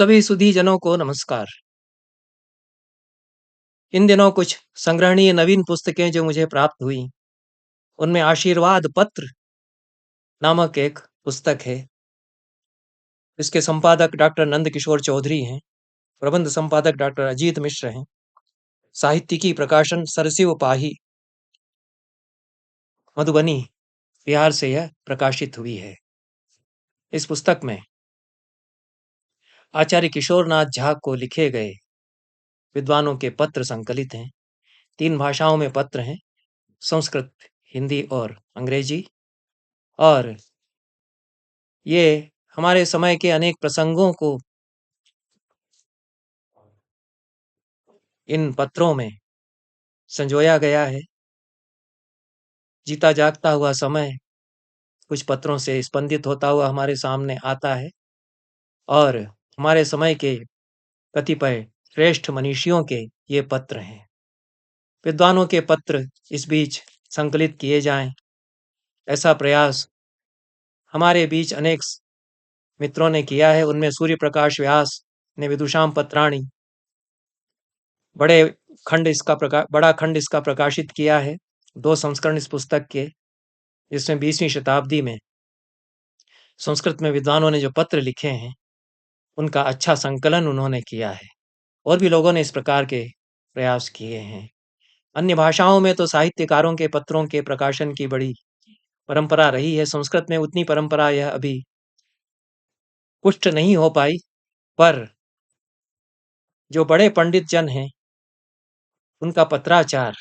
सभी सुधीजनों को नमस्कार। इन दिनों कुछ संग्रहणीय नवीन पुस्तकें जो मुझे प्राप्त हुई, उनमें आशीर्वाद पत्र नामक एक पुस्तक है। इसके संपादक डॉक्टर नंदकिशोर चौधरी हैं, प्रबंध संपादक डॉक्टर अजीत मिश्र हैं, साहित्यिकी प्रकाशन सरसिव पाही, मधुबनी, बिहार से यह प्रकाशित हुई है। इस पुस्तक में आचार्य किशोरनाथ झा को लिखे गए विद्वानों के पत्र संकलित हैं। 3 भाषाओं में पत्र हैं, संस्कृत, हिंदी और अंग्रेजी। और ये हमारे समय के अनेक प्रसंगों को इन पत्रों में संजोया गया है। जीता जागता हुआ समय कुछ पत्रों से स्पंदित होता हुआ हमारे सामने आता है और हमारे समय के कतिपय श्रेष्ठ मनीषियों के ये पत्र हैं। विद्वानों के पत्र इस बीच संकलित किए जाएं, ऐसा प्रयास हमारे बीच अनेक मित्रों ने किया है। उनमें सूर्य प्रकाश व्यास ने विदुषाम पत्राणि बड़ा खंड इसका प्रकाशित किया है। 2 संस्करण इस पुस्तक के, जिसमें 20वीं शताब्दी में संस्कृत में विद्वानों ने जो पत्र लिखे हैं, उनका अच्छा संकलन उन्होंने किया है। और भी लोगों ने इस प्रकार के प्रयास किए हैं। अन्य भाषाओं में तो साहित्यकारों के पत्रों के प्रकाशन की बड़ी परंपरा रही है। संस्कृत में उतनी परंपरा यह अभी पुष्ट नहीं हो पाई, पर जो बड़े पंडित जन हैं, उनका पत्राचार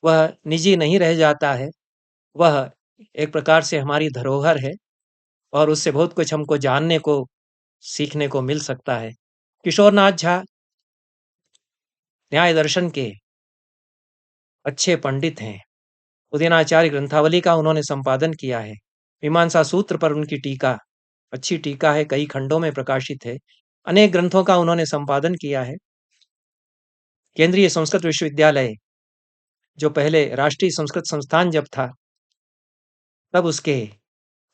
वह निजी नहीं रह जाता है, वह एक प्रकार से हमारी धरोहर है और उससे बहुत कुछ हमको जानने को, सीखने को मिल सकता है। किशोरनाथ झा न्याय दर्शन के अच्छे पंडित हैं। उदयनाचार्य ग्रंथावली का उन्होंने संपादन किया है। मीमांसा सूत्र पर उनकी टीका, अच्छी टीका है, कई खंडों में प्रकाशित है। अनेक ग्रंथों का उन्होंने संपादन किया है। केंद्रीय संस्कृत विश्वविद्यालय, जो पहले राष्ट्रीय संस्कृत संस्थान जब था, तब उसके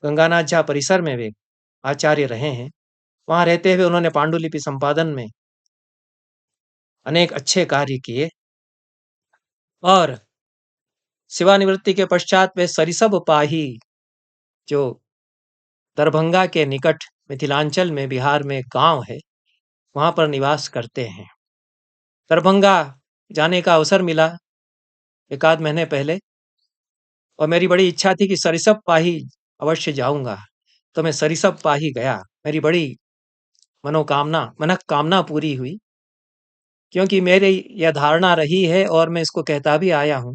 गंगानाथ झा परिसर में वे आचार्य रहे हैं। वहां रहते हुए उन्होंने पांडुलिपि संपादन में अनेक अच्छे कार्य किए और सेवानिवृत्ति के पश्चात वे सरिसब पाही, जो दरभंगा के निकट मिथिलांचल में बिहार में गांव है, वहां पर निवास करते हैं। दरभंगा जाने का अवसर मिला एक आध महीने पहले और मेरी बड़ी इच्छा थी कि सरिसब पाही अवश्य जाऊंगा, तो मैं सरिसब पाही गया। मेरी बड़ी मनोकामना पूरी हुई, क्योंकि मेरी यह धारणा रही है और मैं इसको कहता भी आया हूं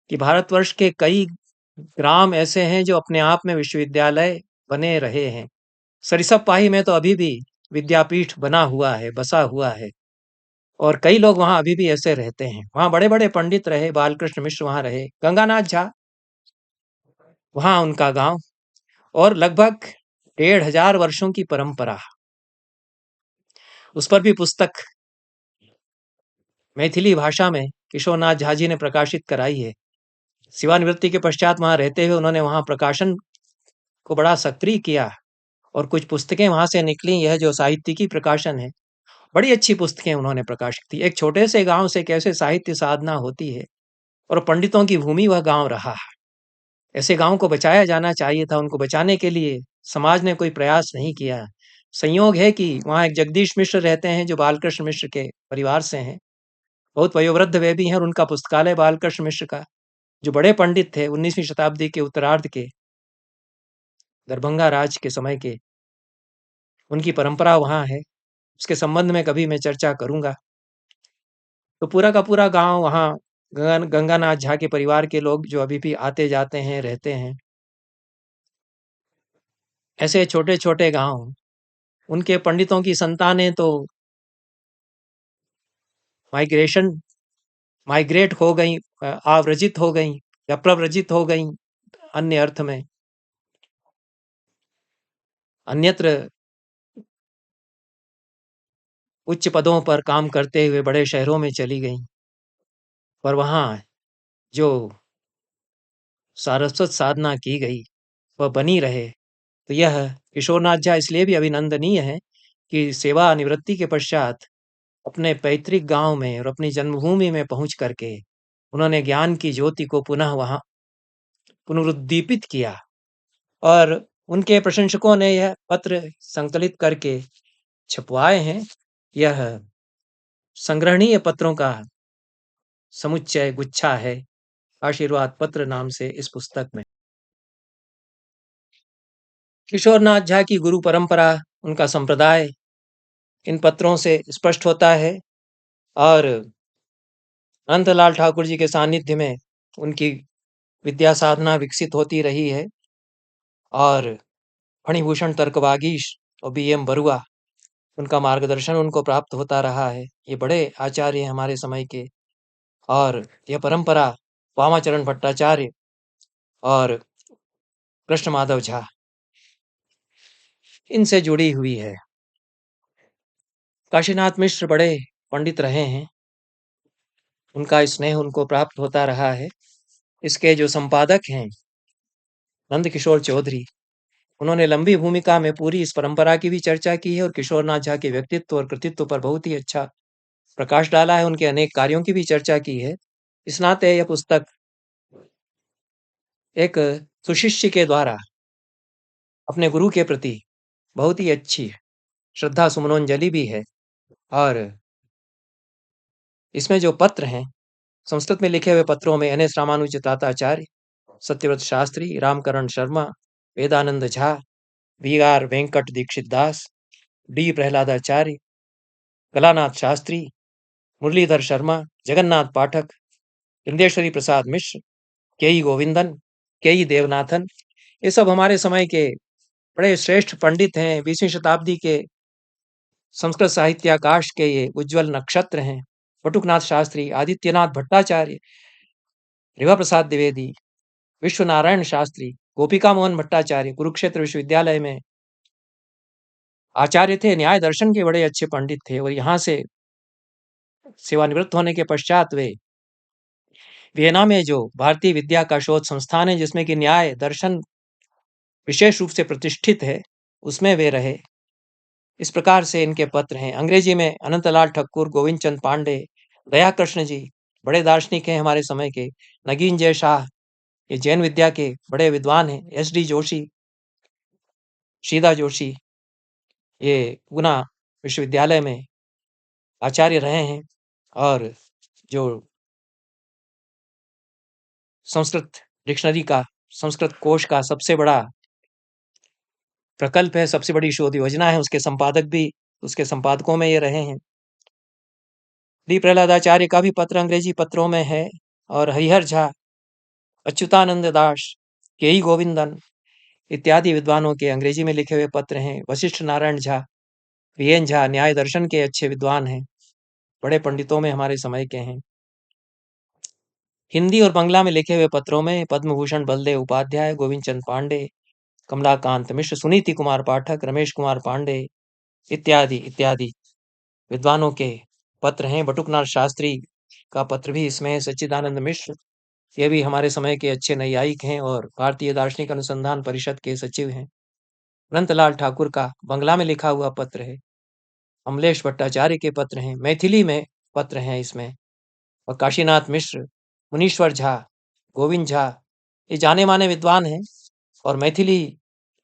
कि भारतवर्ष के कई ग्राम ऐसे हैं जो अपने आप में विश्वविद्यालय बने रहे हैं। सरिसब पाही में तो अभी भी विद्यापीठ बना हुआ है, बसा हुआ है और कई लोग वहां अभी भी ऐसे रहते हैं। वहां बड़े बड़े पंडित रहे, बालकृष्ण मिश्र वहां रहे, गंगानाथ झा वहां उनका गांव, और लगभग 1500 वर्षों की परंपरा। उस पर भी पुस्तक मैथिली भाषा में किशोरनाथ झा जी ने प्रकाशित कराई है। सेवानिवृत्ति के पश्चात वहां रहते हुए उन्होंने वहां प्रकाशन को बड़ा सक्रिय किया और कुछ पुस्तकें वहां से निकली। यह जो साहित्यिकी प्रकाशन है, बड़ी अच्छी पुस्तकें उन्होंने प्रकाशित की। एक छोटे से गांव से कैसे साहित्य साधना होती है, और पंडितों की भूमि वह गांव रहा। ऐसे गांव को बचाया जाना चाहिए था। उनको बचाने के लिए समाज ने कोई प्रयास नहीं किया। संयोग है कि वहां एक जगदीश मिश्र रहते हैं, जो बालकृष्ण मिश्र के परिवार से हैं, बहुत वयोवृद्ध वे भी हैं, और उनका पुस्तकालय बालकृष्ण मिश्र का, जो बड़े पंडित थे 19वीं शताब्दी के उत्तरार्ध के, दरभंगा राज के समय के, उनकी परंपरा वहां है। उसके संबंध में कभी मैं चर्चा करूंगा। तो पूरा का पूरा गांव वहां, गंगानाथ झा के परिवार के लोग जो अभी भी आते जाते हैं, रहते हैं। ऐसे छोटे छोटे गांव, उनके पंडितों की संतानें तो माइग्रेट हो गई, आव्रजित हो गई या प्रव्रजित हो गई, अन्य अर्थ में अन्यत्र उच्च पदों पर काम करते हुए बड़े शहरों में चली गई। पर वहां जो सारस्वत साधना की गई, वह बनी रहे। तो यह किशोरनाथ झा इसलिए भी अभिनंदनीय है कि सेवानिवृत्ति के पश्चात अपने पैतृक गांव में और अपनी जन्मभूमि में पहुंच करके उन्होंने ज्ञान की ज्योति को पुनः वहां पुनरुद्दीपित किया। और उनके प्रशंसकों ने यह पत्र संकलित करके छपवाए हैं। यह संग्रहणीय पत्रों का समुच्चय गुच्छा है, आशीर्वाद पत्र नाम से इस पुस्तक में। किशोरनाथ झा की गुरु परंपरा, उनका संप्रदाय इन पत्रों से स्पष्ट होता है। और अनंतलाल ठाकुर जी के सानिध्य में उनकी विद्या साधना विकसित होती रही है। और फणिभूषण तर्कवागीश और B.M. बरुआ, उनका मार्गदर्शन उनको प्राप्त होता रहा है। ये बड़े आचार्य हैं हमारे समय के। और यह परंपरा वामाचरण भट्टाचार्य और कृष्ण माधव झा, इनसे जुड़ी हुई है। काशीनाथ मिश्र बड़े पंडित रहे हैं, उनका स्नेह उनको प्राप्त होता रहा है। इसके जो संपादक हैं नंदकिशोर चौधरी, उन्होंने लंबी भूमिका में पूरी इस परंपरा की भी चर्चा की है और किशोरनाथ झा के व्यक्तित्व और कृतित्व पर बहुत ही अच्छा प्रकाश डाला है। उनके अनेक कार्यों की भी चर्चा की है। इस नाते यह पुस्तक एक सुशिष्य के द्वारा अपने गुरु के प्रति बहुत ही अच्छी श्रद्धा सुमनोंजलि भी है। और इसमें जो पत्र हैं, संस्कृत में लिखे हुए पत्रों में NS रामानुज ताताचार्य, सत्यव्रत शास्त्री, रामकरण शर्मा, वेदानंद झा, VR वेंकट दीक्षित दास, D प्रहलादाचार्य, कलानाथ शास्त्री, मुरलीधर शर्मा, जगन्नाथ पाठक, इंदेश्वरी प्रसाद मिश्र, KE गोविंदन, KE देवनाथन, ये सब हमारे समय के बड़े श्रेष्ठ पंडित हैं। 20वीं शताब्दी के संस्कृत साहित्याकाश के ये उज्जवल नक्षत्र हैं। बटुकनाथ शास्त्री, आदित्यनाथ भट्टाचार्य, रेवा प्रसाद द्विवेदी, विश्वनारायण शास्त्री, गोपिका मोहन भट्टाचार्य कुरुक्षेत्र विश्वविद्यालय में आचार्य थे, न्याय दर्शन के बड़े अच्छे पंडित थे। और यहाँ से सेवानिवृत्त होने के पश्चात वे वियना में जो भारतीय विद्या का शोध संस्थान है, जिसमें कि न्याय दर्शन विशेष रूप से प्रतिष्ठित है, उसमें वे रहे। इस प्रकार से इनके पत्र हैं। अंग्रेजी में अनंतलाल ठक्कुर, गोविंद चंद पांडे, दया कृष्ण जी बड़े दार्शनिक हैं हमारे समय के। नगीन जय शाह, ये जैन विद्या के बड़े विद्वान हैं। SD जोशी, शीदा जोशी, ये पूना विश्वविद्यालय में आचार्य रहे हैं। और जो संस्कृत डिक्शनरी का, संस्कृत कोश का सबसे बड़ा प्रकल्प है, सबसे बड़ी शोध योजना है, उसके संपादक भी उसके संपादकों में ये रहे हैं। D प्रहलादाचार्य का भी पत्र अंग्रेजी पत्रों में है। और हरिहर झा, अच्युतानंद दास, KE गोविंदन इत्यादि विद्वानों के अंग्रेजी में लिखे हुए पत्र हैं। वशिष्ठ नारायण झा, VN झा न्याय दर्शन के अच्छे विद्वान हैं, बड़े पंडितों में हमारे समय के हैं। हिंदी और बंगला में लिखे हुए पत्रों में पद्म भूषण बलदेव उपाध्याय, गोविंद चंद पांडे, कमलाकांत मिश्र, सुनीति कुमार पाठक, रमेश कुमार पांडे इत्यादि इत्यादि विद्वानों के पत्र हैं। बटुकनाथ शास्त्री का पत्र भी इसमें है। सच्चिदानंद मिश्र, ये भी हमारे समय के अच्छे नैयायिक हैं और भारतीय दार्शनिक अनुसंधान परिषद के सचिव हैं। अनंतलाल ठाकुर का बंगला में लिखा हुआ पत्र है। अमलेश भट्टाचार्य के पत्र हैं, मैथिली में पत्र हैं इसमें। और काशीनाथ मिश्र, मुनीश्वर झा, गोविंद झा, ये जाने माने विद्वान हैं। और मैथिली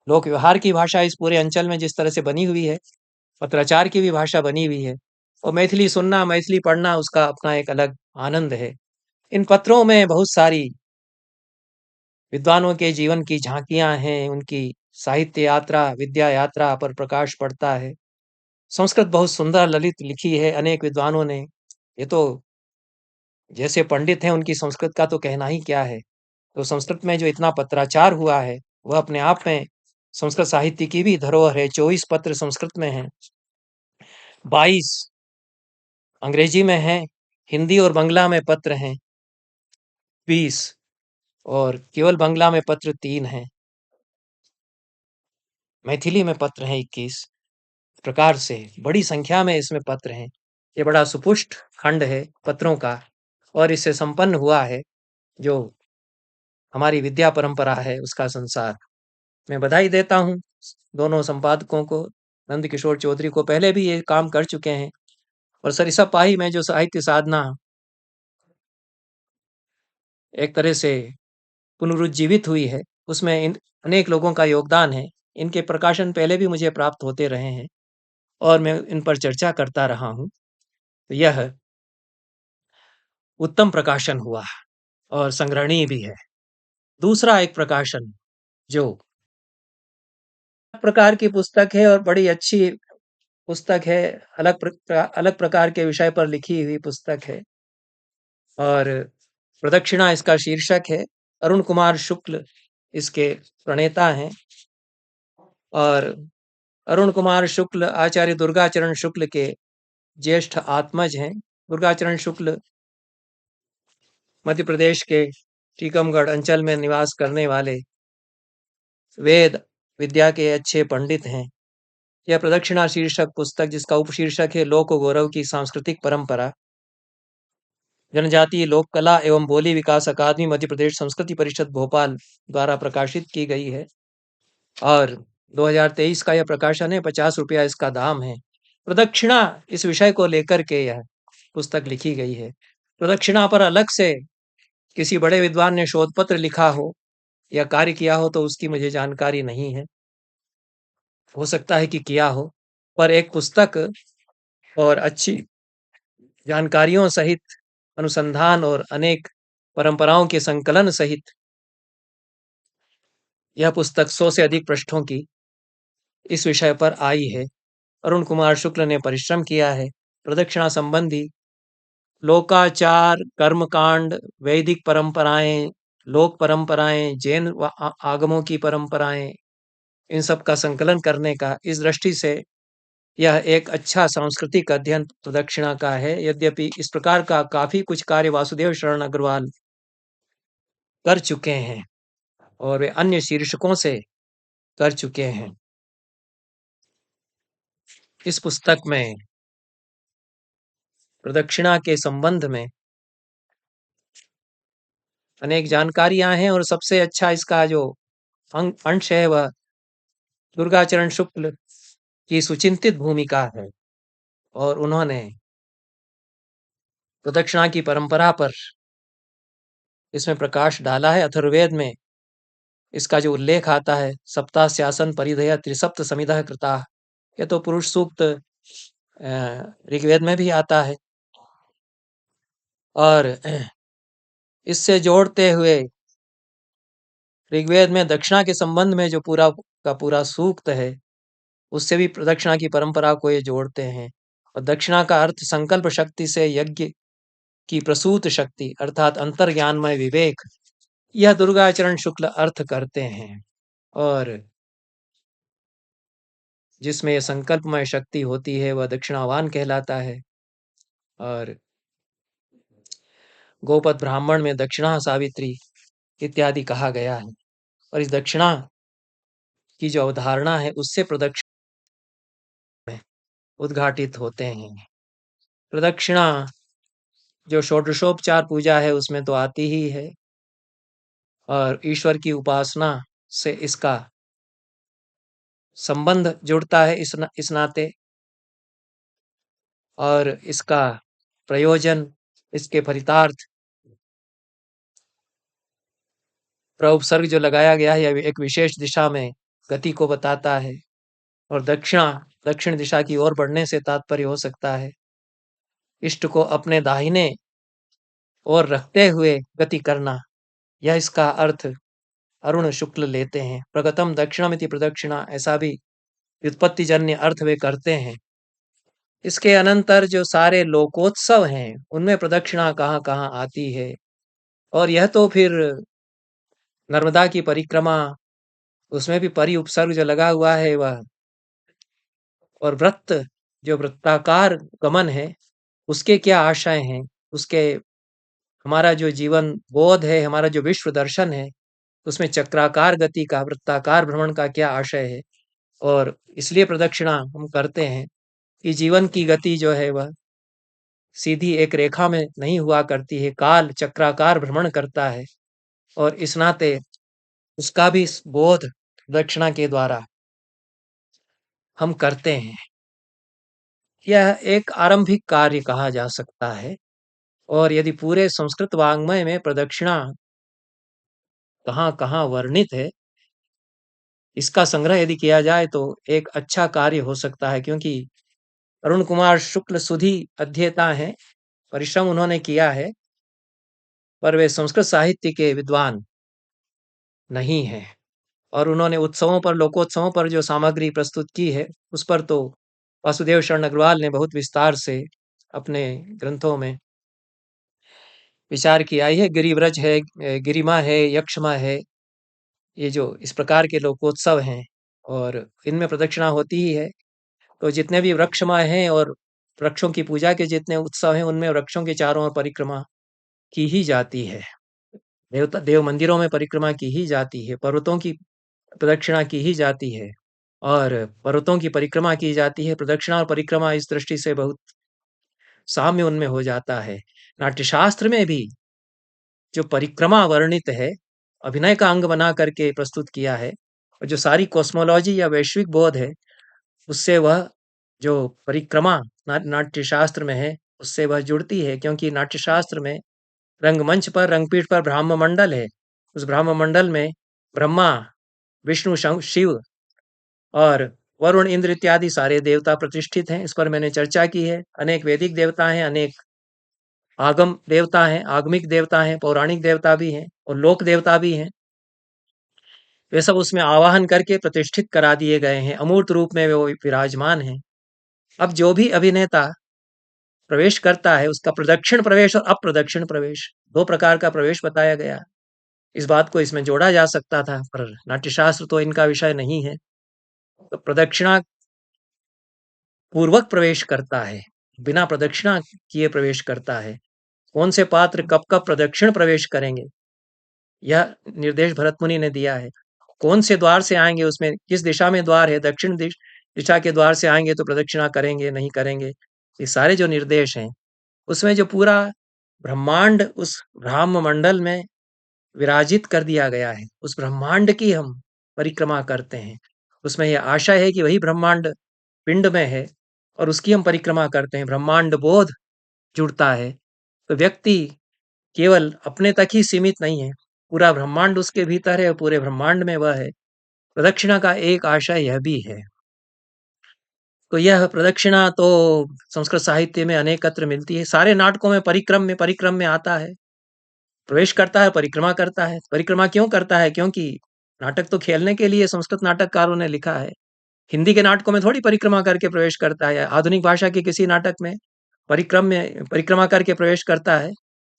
लोक व्यवहार की भाषा इस पूरे अंचल में जिस तरह से बनी हुई है, पत्राचार की भी भाषा बनी हुई है। और मैथिली सुनना, मैथिली पढ़ना, उसका अपना एक अलग आनंद है। इन पत्रों में बहुत सारी विद्वानों के जीवन की झांकियां हैं, उनकी साहित्य यात्रा, विद्या यात्रा पर प्रकाश पड़ता है। संस्कृत बहुत सुंदर ललित लिखी है अनेक विद्वानों ने। ये तो जैसे पंडित हैं, उनकी संस्कृत का तो कहना ही क्या है। तो संस्कृत में जो इतना पत्राचार हुआ है, वह अपने आप में संस्कृत साहित्य की भी धरोहर है। 24 पत्र संस्कृत में हैं, 22 अंग्रेजी में हैं, हिंदी और बंगला में पत्र हैं 20, और केवल बंगला में पत्र 3 हैं, मैथिली में पत्र हैं 21। प्रकार से बड़ी संख्या में इसमें पत्र हैं। ये बड़ा सुपुष्ट खंड है पत्रों का, और इससे संपन्न हुआ है जो हमारी विद्या परंपरा है उसका संसार। मैं बधाई देता हूँ दोनों संपादकों को, नंद किशोर चौधरी को पहले भी ये काम कर चुके हैं। और सरिसा पाही में जो साहित्य साधना एक तरह से पुनरुज्जीवित हुई है, उसमें इन अनेक लोगों का योगदान है। इनके प्रकाशन पहले भी मुझे प्राप्त होते रहे हैं और मैं इन पर चर्चा करता रहा हूँ। तो यह उत्तम प्रकाशन हुआ और संग्रहणीय भी है। दूसरा एक प्रकाशन जो प्रकार की पुस्तक है और बड़ी अच्छी पुस्तक है, अलग प्रकार के विषय पर लिखी हुई पुस्तक है और प्रदक्षिणा इसका शीर्षक है। अरुण कुमार शुक्ल इसके प्रणेता हैं और अरुण कुमार शुक्ल आचार्य दुर्गाचरण शुक्ल के ज्येष्ठ आत्मज हैं। दुर्गाचरण शुक्ल मध्य प्रदेश के टीकमगढ़ अंचल में निवास करने वाले वेद विद्या के अच्छे पंडित हैं। यह प्रदक्षिणा शीर्षक पुस्तक, जिसका उपशीर्षक है लोक गौरव की सांस्कृतिक परंपरा, जनजातीय लोक कला एवं बोली विकास अकादमी मध्य प्रदेश संस्कृति परिषद भोपाल द्वारा प्रकाशित की गई है और 2023 का यह प्रकाशन है। 50 रुपया इसका दाम है। प्रदक्षिणा इस विषय को लेकर के यह पुस्तक लिखी गई है। प्रदक्षिणा पर अलग से किसी बड़े विद्वान ने शोध पत्र लिखा हो या कार्य किया हो तो उसकी मुझे जानकारी नहीं है। हो सकता है कि किया हो, पर एक पुस्तक और अच्छी जानकारियों सहित, अनुसंधान और अनेक परंपराओं के संकलन सहित यह पुस्तक 100 से अधिक पृष्ठों की इस विषय पर आई है। अरुण कुमार शुक्ल ने परिश्रम किया है। प्रदक्षिणा संबंधी लोकाचार, कर्मकांड, वैदिक परंपराएं, लोक परंपराएं, जैन आगमों की परंपराएं, इन सब का संकलन करने का, इस दृष्टि से यह एक अच्छा सांस्कृतिक अध्ययन प्रदक्षिणा का है। यद्यपि इस प्रकार का काफी कुछ कार्य वासुदेव शरण अग्रवाल कर चुके हैं और वे अन्य शीर्षकों से कर चुके हैं। इस पुस्तक में प्रदक्षिणा के संबंध में अनेक जानकारियां हैं और सबसे अच्छा इसका जो अंश है वह दुर्गाचरण शुक्ल की सुचिंतित भूमिका है और उन्होंने प्रदक्षिणा की परंपरा पर इसमें प्रकाश डाला है। अथर्ववेद में इसका जो उल्लेख आता है, सप्ताह स्यासन परिधेय त्रिसप्त समिधः कृता, यह तो पुरुष सूक्त ऋग्वेद में भी आता है और इससे जोड़ते हुए ऋग्वेद में दक्षिणा के संबंध में जो पूरा का पूरा सूक्त है, उससे भी प्रदक्षिणा की परंपरा को ये जोड़ते हैं। और दक्षिणा का अर्थ संकल्प शक्ति से यज्ञ की प्रसूत शक्ति अर्थात अंतर्ज्ञानमय विवेक, यह दुर्गाचरण शुक्ल अर्थ करते हैं। और जिसमें यह संकल्पमय शक्ति होती है वह दक्षिणावान कहलाता है। और गोपद ब्राह्मण में दक्षिणा सावित्री इत्यादि कहा गया है और इस दक्षिणा की जो अवधारणा है उससे प्रदक्षिणा उद्घाटित होते हैं। प्रदक्षिणा जो षोडशोपचार पूजा है उसमें तो आती ही है और ईश्वर की उपासना से इसका संबंध जुड़ता है इस नाते, और इसका प्रयोजन, इसके फलितार्थ उपसर्ग जो लगाया गया है यह एक विशेष दिशा में गति को बताता है और दक्षिण दिशा की ओर बढ़ने से तात्पर्य हो सकता है इष्ट को अपने दाहिने ओर रखते हुए गति करना। यह इसका अर्थ अरुण शुक्ल लेते हैं। प्रगतम दक्षिणमिति प्रदक्षिणा, ऐसा भी व्युत्पत्तिजन्य अर्थ वे करते हैं। इसके अनंतर जो सारे लोकोत्सव हैं उनमें प्रदक्षिणा कहाँ कहाँ आती है, और यह तो फिर नर्मदा की परिक्रमा, उसमें भी परि उपसर्ग जो लगा हुआ है वह, और व्रत जो वृत्ताकार गमन है उसके क्या आशय हैं, उसके हमारा जो जीवन बोध है, हमारा जो विश्व दर्शन है, उसमें चक्राकार गति का, वृत्ताकार भ्रमण का क्या आशय है। और इसलिए प्रदक्षिणा हम करते हैं कि जीवन की गति जो है वह सीधी एक रेखा में नहीं हुआ करती है, काल चक्राकार भ्रमण करता है और इस नाते उसका भी बोध दक्षिणा के द्वारा हम करते हैं, यह एक आरंभिक कार्य कहा जा सकता है। और यदि पूरे संस्कृत वाङ्मय में प्रदक्षिणा कहाँ-कहाँ वर्णित है, इसका संग्रह यदि किया जाए तो एक अच्छा कार्य हो सकता है, क्योंकि अरुण कुमार शुक्ल सुधी अध्येता हैं, परिश्रम उन्होंने किया है, पर वे संस्कृत साहित्य के विद्वान नहीं हैं। और उन्होंने उत्सवों पर, लोकोत्सवों पर जो सामग्री प्रस्तुत की है, उस पर तो वासुदेव शरण अग्रवाल ने बहुत विस्तार से अपने ग्रंथों में विचार किया ही है। गिरिव्रज है, गिरिमा है, यक्षमा है, ये जो इस प्रकार के लोकोत्सव हैं और इनमें प्रदक्षिणा होती ही है। तो जितने भी वृक्षमा हैं और वृक्षों की पूजा के जितने उत्सव हैं, उनमें वृक्षों के चारों ओर परिक्रमा की ही जाती है। देव मंदिरों में परिक्रमा की ही जाती है, पर्वतों की प्रदक्षिणा की ही जाती है, और पर्वतों की परिक्रमा की जाती है। प्रदक्षिणा और परिक्रमा इस दृष्टि से बहुत साम्य उनमें हो जाता है। नाट्यशास्त्र में भी जो परिक्रमा वर्णित है, अभिनय का अंग बना करके प्रस्तुत किया है, और जो सारी कॉस्मोलॉजी या वैश्विक बोध है, उससे वह जो परिक्रमा नाट्यशास्त्र में है, उससे वह जुड़ती है। क्योंकि नाट्यशास्त्र में रंगमंच पर, रंगपीठ पर ब्रह्ममंडल है। उस ब्रह्ममंडल में ब्रह्मा, विष्णु, शिव और वरुण, इंद्र इत्यादि सारे देवता प्रतिष्ठित हैं। इस पर मैंने चर्चा की है। अनेक वैदिक देवता हैं, अनेक आगम देवता हैं, आगमिक देवता हैं, पौराणिक देवता भी हैं और लोक देवता भी हैं। वे सब उसमें आवाहन करके प्रतिष्ठित करा दिए गए हैं, अमूर्त रूप में वो विराजमान हैं। अब जो भी अभिनेता प्रवेश करता है, उसका प्रदक्षिण प्रवेश और अप्रदक्षिण प्रवेश, दो प्रकार का प्रवेश बताया गया। इस बात को इसमें जोड़ा जा सकता था, पर नाट्यशास्त्र तो इनका विषय नहीं है। तो प्रदक्षिणा पूर्वक प्रवेश करता है, बिना प्रदक्षिणा किए प्रवेश करता है। कौन से पात्र कब कब प्रदक्षिण प्रवेश करेंगे, यह निर्देश भरत मुनि ने दिया है। कौन से द्वार से आएंगे, उसमें किस दिशा में द्वार है, दक्षिण दिशा के द्वार से आएंगे तो प्रदक्षिणा करेंगे, नहीं करेंगे, ये सारे जो निर्देश हैं, उसमें जो पूरा ब्रह्मांड उस ब्रह्म मंडल में विराजित कर दिया गया है, उस ब्रह्मांड की हम परिक्रमा करते हैं। उसमें यह आशा है कि वही ब्रह्मांड पिंड में है और उसकी हम परिक्रमा करते हैं, ब्रह्मांड बोध जुड़ता है। तो व्यक्ति केवल अपने तक ही सीमित नहीं है, पूरा ब्रह्मांड उसके भीतर है और पूरे ब्रह्मांड में वह है। प्रदक्षिणा का एक आशय यह भी है। तो यह प्रदक्षिणा तो संस्कृत साहित्य में अनेकत्र मिलती है। सारे नाटकों में परिक्रम में आता है, प्रवेश करता है, परिक्रमा करता है। परिक्रमा क्यों करता है? क्योंकि नाटक तो खेलने के लिए संस्कृत नाटककारों ने लिखा है। हिंदी के नाटकों में थोड़ी परिक्रमा करके प्रवेश करता है, आधुनिक भाषा के किसी नाटक में परिक्रमा करके प्रवेश करता है,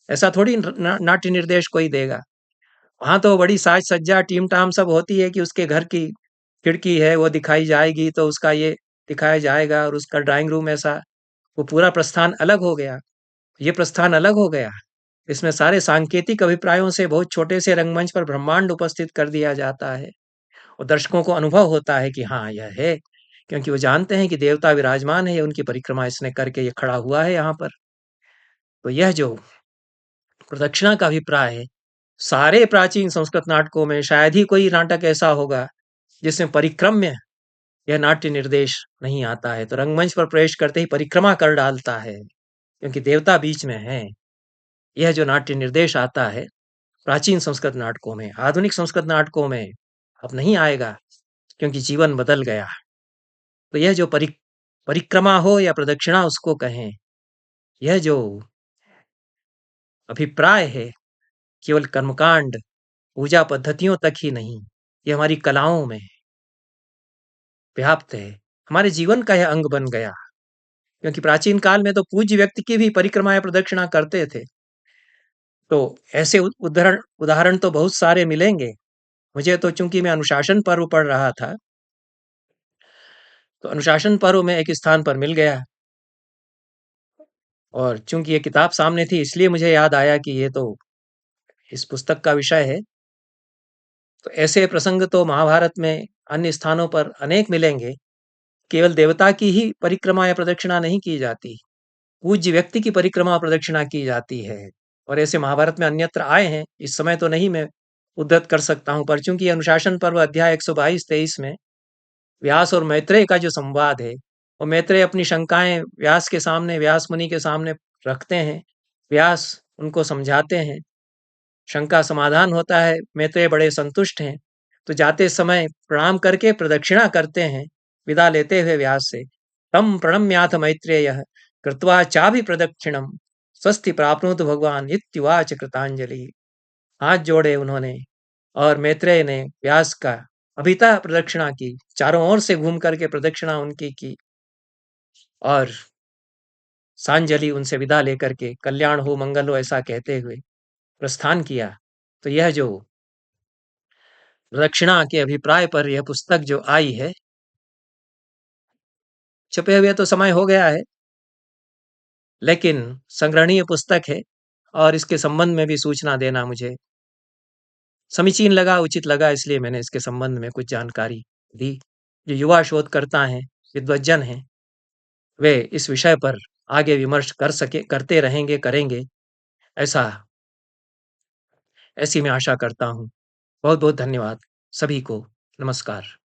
ऐसा थोड़ी नाट्य निर्देश कोई देगा। वहां तो बड़ी साज सज्जा टीम टाम सब होती है कि उसके घर की खिड़की है वो दिखाई जाएगी, तो उसका ये दिखाया जाएगा, और उसका ड्राइंग रूम ऐसा, वो पूरा प्रस्थान अलग हो गया, ये प्रस्थान अलग हो गया। इसमें सारे सांकेतिक अभिप्रायों से बहुत छोटे से रंगमंच पर ब्रह्मांड उपस्थित कर दिया जाता है, और दर्शकों को अनुभव होता है कि हाँ यह है, क्योंकि वो जानते हैं कि देवता विराजमान है, उनकी परिक्रमा इसने करके ये खड़ा हुआ है यहाँ पर। तो यह जो प्रदक्षिणा का अभिप्राय है, सारे प्राचीन संस्कृत नाटकों में शायद ही कोई नाटक ऐसा होगा जिसमें परिक्रम्य यह नाट्य निर्देश नहीं आता है। तो रंगमंच पर प्रवेश करते ही परिक्रमा कर डालता है, क्योंकि देवता बीच में है। यह जो नाट्य निर्देश आता है प्राचीन संस्कृत नाटकों में, आधुनिक संस्कृत नाटकों में अब नहीं आएगा, क्योंकि जीवन बदल गया। तो यह जो परिक्रमा हो या प्रदक्षिणा उसको कहें, यह जो अभिप्राय है केवल कर्मकांड, पूजा पद्धतियों तक ही नहीं, ये हमारी कलाओं में व्याप्त है, हमारे जीवन का यह अंग बन गया। क्योंकि प्राचीन काल में तो पूज्य व्यक्ति की भी परिक्रमा या प्रदक्षिणा करते थे। तो ऐसे उदाहरण उदाहरण तो बहुत सारे मिलेंगे। मुझे तो चूंकि मैं अनुशासन पर्व पढ़ रहा था, तो अनुशासन पर्व में एक स्थान पर मिल गया, और चूंकि ये किताब सामने थी इसलिए मुझे याद आया कि ये तो इस पुस्तक का विषय है। तो ऐसे प्रसंग तो महाभारत में अन्य स्थानों पर अनेक मिलेंगे। केवल देवता की ही परिक्रमा या प्रदक्षिणा नहीं की जाती, पूज्य व्यक्ति की परिक्रमा और प्रदक्षिणा की जाती है। और ऐसे महाभारत में अन्यत्र आए हैं, इस समय तो नहीं मैं उद्धृत कर सकता हूं, पर चूंकि अनुशासन पर्व अध्याय 122-23 में व्यास और मैत्रेय का जो संवाद है, वो मैत्रेय अपनी शंकाएँ व्यास के सामने, व्यास मुनि के सामने रखते हैं। व्यास उनको समझाते हैं, शंका समाधान होता है, मैत्रेय बड़े संतुष्ट हैं। तो जाते समय प्रणाम करके प्रदक्षिणा करते हैं, विदा लेते हुए व्यास से। तं प्रणम्याथ मैत्रेयः कृत्वा चाभिप्रदक्षिणं स्वस्ति प्राप्नोतु भगवान् इत्युवाच कृतांजलि। हाथ जोड़े उन्होंने और मैत्रेय ने व्यास का अभितः प्रदक्षिणा की, चारों ओर से घूम करके प्रदक्षिणा उनकी की और सांजलि उनसे विदा लेकर के कल्याण हो मंगल हो ऐसा कहते हुए प्रस्थान किया। तो यह जो प्रदक्षिणा के अभिप्राय पर यह पुस्तक जो आई है, छपे हुए तो समय हो गया है, लेकिन संग्रहणीय पुस्तक है और इसके संबंध में भी सूचना देना मुझे समीचीन लगा, उचित लगा, इसलिए मैंने इसके संबंध में कुछ जानकारी दी। जो युवा शोधकर्ता हैं, विद्वज्जन हैं, वे इस विषय पर आगे विमर्श करते रहेंगे, करेंगे, ऐसा ऐसी मैं आशा करता हूँ। बहुत बहुत धन्यवाद सभी को। नमस्कार।